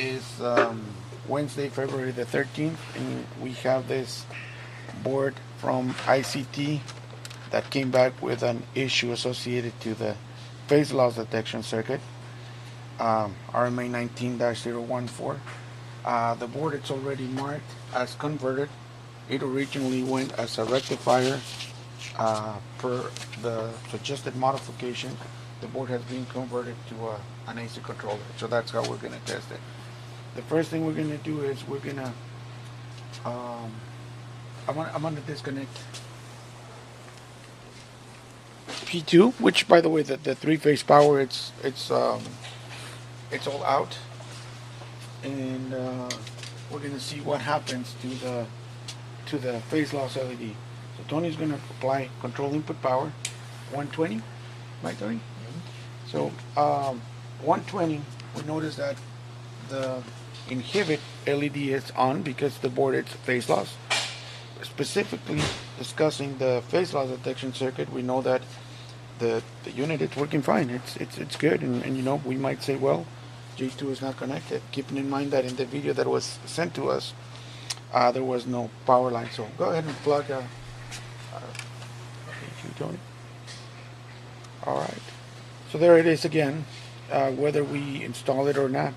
is Wednesday, February the 13th, and we have this board from ICT that came back with an issue associated to the phase loss detection circuit, RMA 19-014. The board it's already marked as converted. It originally went as a rectifier per the suggested modification. The board has been converted to an AC controller, so that's how we're going to test it. The first thing we're going to do is we're going to I'm going to disconnect P2, which by the way the three-phase power it's all out, and we're going to see what happens to the phase loss LED. So Tony's going to apply control input power 120, right Tony? So 120, we notice that the inhibit LED is on because the board is phase loss. Specifically discussing the phase loss detection circuit, we know that the unit is working fine. It's good, and you know, we might say, well, J2 is not connected. Keeping in mind that in the video that was sent to us, there was no power line. So go ahead and plug Tony. All right. So there it is again. Whether we install it or not,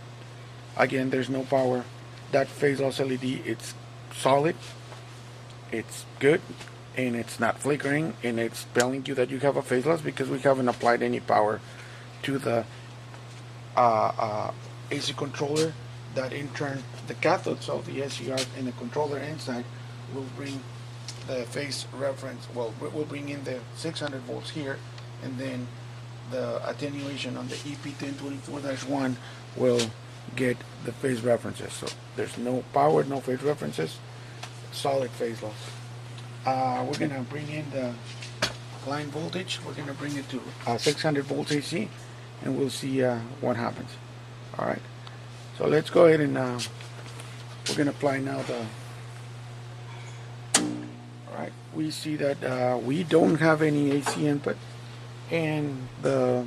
again, there's no power. That phase loss LED, it's solid, it's good, and it's not flickering, and it's telling you that you have a phase loss because we haven't applied any power to the AC controller. That in turn, the cathodes of the SCR and the controller inside will bring the phase reference. Well, we'll bring in the 600 volts here, and then the attenuation on the EP1024-1 will get the phase references. So there's no power, no phase references, solid phase loss. We're going to bring in the line voltage. We're going to bring it to 600 volts AC, and we'll see what happens. All right. So let's go ahead and we're going to apply now the. All right. We see that we don't have any AC input, and the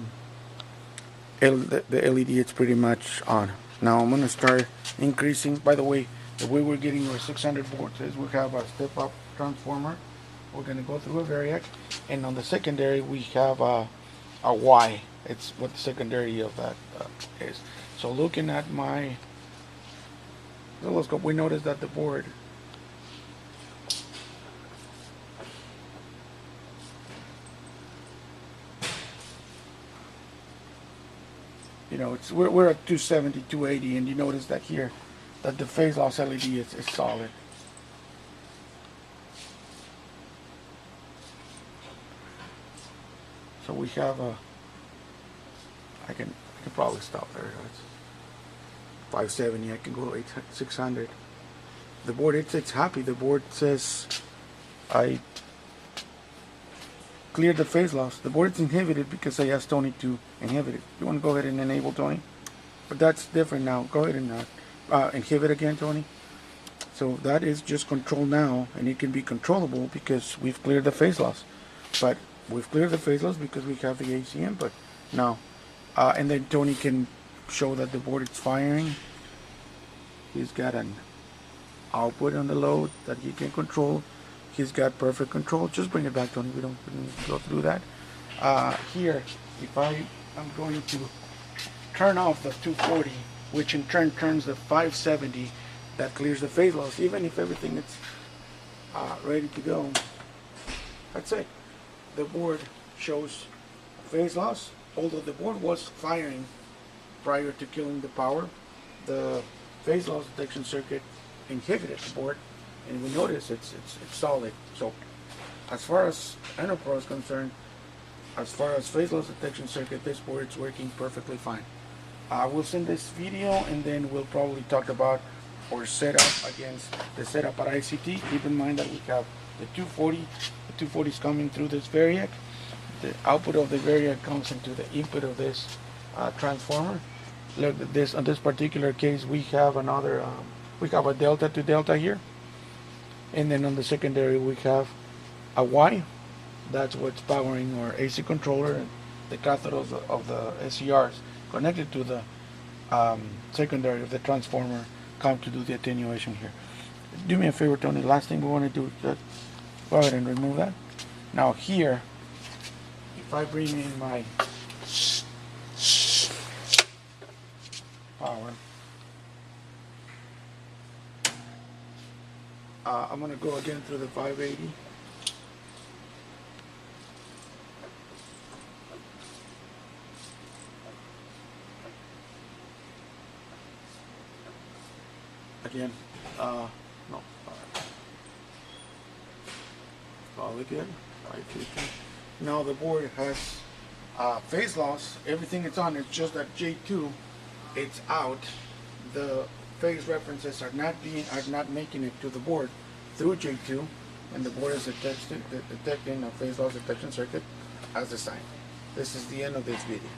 LED is pretty much on. Now I'm going to start increasing. By the way we're getting our 600 volts is we have a step-up transformer. We're going to go through a variac, and on the secondary we have a Y. It's what the secondary of that is. So looking at my oscilloscope, we notice that the board you know, we're at 270, 280, and you notice that here that the phase loss LED is solid. So we have a I can probably stop there. It's 570. I can go 600. The board it's happy. The board says I cleared the phase loss. The board is inhibited because I asked Tony to inhibit it. You want to go ahead and enable Tony? But that's different now. Go ahead and inhibit again, Tony. So that is just control now, and it can be controllable because we've cleared the phase loss. But we've cleared the phase loss because we have the AC input now. And then Tony can show that the board is firing. He's got an output on the load that he can control. He's got perfect control. Just bring it back, Tony. We don't go through that. Here, if I am going to turn off the 240, which in turn turns the 570, that clears the phase loss. Even if everything is ready to go, that's it. The board shows phase loss. Although the board was firing prior to killing the power, the phase loss detection circuit inhibited the board, and we notice it's solid. So as far as Enopro is concerned, as far as phase loss detection circuit, this board is working perfectly fine. We'll send this video, and then we'll probably talk about our setup against the setup at ICT. Keep in mind that we have the 240. The 240 is coming through this variac. The output of the variac comes into the input of this transformer. Look at this. On this particular case, we have another. We have a delta to delta here, and then on the secondary we have a Y. That's what's powering our AC controller and the cathode of the SCRs connected to the secondary of the transformer come to do the attenuation here. Do me a favor, Tony. The last thing we want to do is just go ahead and remove that. Now here, if I bring in my power, I'm going to go again through the 580. Again, no, all again, 550. Now the board has phase loss. Everything it's on, it's just that J2, it's out. The phase references are not making it to the board through J2, and the board is detecting a phase loss detection circuit as designed. This is the end of this video.